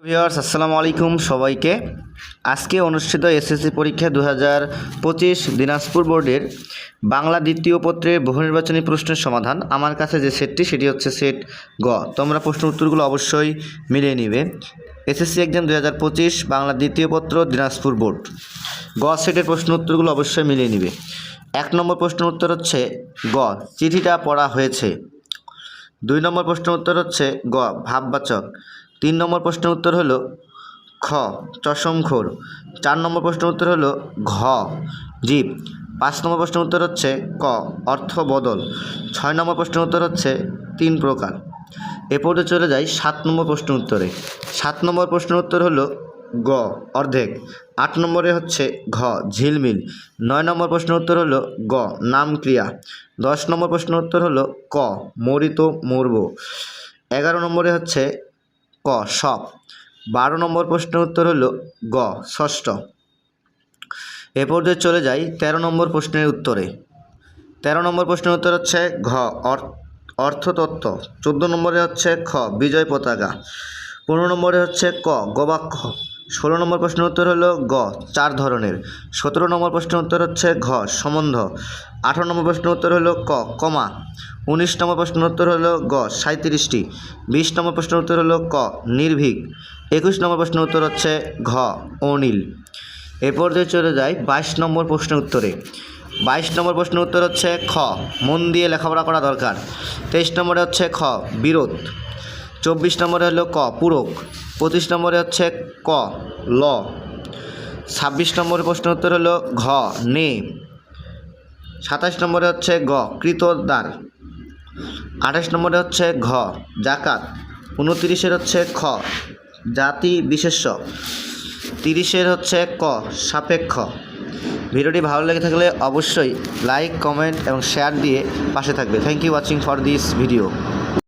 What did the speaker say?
Viewers আসসালামু আলাইকুম সবাইকে। আজকে অনুষ্ঠিত এসএসসি পরীক্ষা 2025 দিনাজপুর বোর্ডের বাংলা দ্বিতীয় পত্রের বহুনির্বাচনী প্রশ্নের সমাধান। আমার কাছে যে সেটটি সেটি হচ্ছে সেট গ। তোমরা প্রশ্ন উত্তরগুলো অবশ্যই মিলিয়ে নিবে। এসএসসি এক্সাম 2025 বাংলা দ্বিতীয় পত্র দিনাজপুর বোর্ড গ সেটের প্রশ্ন উত্তরগুলো অবশ্যই মিলিয়ে নিবে। 1 নম্বর প্রশ্নের উত্তর হচ্ছে গ, চিঠিটা পড়া হয়েছে। 2 নম্বর প্রশ্নের উত্তর হচ্ছে গ, ভাববাচক। 3 নম্বর প্রশ্নের উত্তর হলো খ, চশমখোর। 4 নম্বর প্রশ্নের উত্তর হলো ঘ, জীব। 5 নম্বর প্রশ্নের উত্তর হচ্ছে ক, অর্থ বদল। 6 নম্বর প্রশ্নের উত্তর হচ্ছে 3 প্রকার। এরপরে চলে যাই 7 নম্বর প্রশ্নের উত্তরে। 7 নম্বর প্রশ্নের উত্তর হলো গ, অর্ধেক। 8 নম্বরে হচ্ছে ঘ, ঝিলমিল। 9 নম্বর প্রশ্নের উত্তর হলো গ, নাম ক্রিয়া। 10 নম্বর প্রশ্নের উত্তর হলো ক, মরিত মরব। 11 নম্বরে হচ্ছে ক, সব। 12 নম্বর প্রশ্নের উত্তর হলো গ, ষষ্ঠ। এ পর্যায়ে চলে যাই 13 নম্বর প্রশ্নের উত্তরে। 13 নম্বর প্রশ্নের উত্তর হচ্ছে ঘ, অর্থতত্ত্ব। 14 নম্বরে হচ্ছে খ, বিজয় পতাকা। 15 নম্বরে হচ্ছে ক, গবাক্ষ। 16 নম্বর প্রশ্নের উত্তর হলো গ, 4 ধরনের। 17 নম্বর প্রশ্নের উত্তর হচ্ছে ঘ, সম্বন্ধ। 18 নম্বর প্রশ্নের উত্তর হলো ক, কমা। 19 নম্বর প্রশ্নের উত্তর হলো গ, 37টি। 20 নম্বর প্রশ্নের উত্তর হলো ক, নির্ভীক। 21 নম্বর প্রশ্নের উত্তর হচ্ছে ঘ, অনিল। এ পর্যায়ে চলে যায় 22 নম্বর প্রশ্নের উত্তরে। 22 নম্বর প্রশ্নের উত্তর হচ্ছে খ, মন দিয়ে লেখাপড়া করা দরকার। 23 নম্বরে হচ্ছে খ, বিরোধ। 24 নম্বরে হলো ক, পূরক। 25 নম্বরে হচ্ছে ক, ল। 26 নম্বরের প্রশ্নের উত্তর হলো ঘ, নে। 27 নম্বরে হচ্ছে গ, কৃতদার। 28 নম্বরে হচ্ছে ঘ, জাকাত। 29 হচ্ছে খ, জাতি বিশেষ্য। 30 হচ্ছে ক, সাপেক্ষ। ভিডিওটি ভালো লেগে থাকলে অবশ্যই লাইক, কমেন্ট এবং শেয়ার দিয়ে পাশে থাকবে। Thank you watching for this video.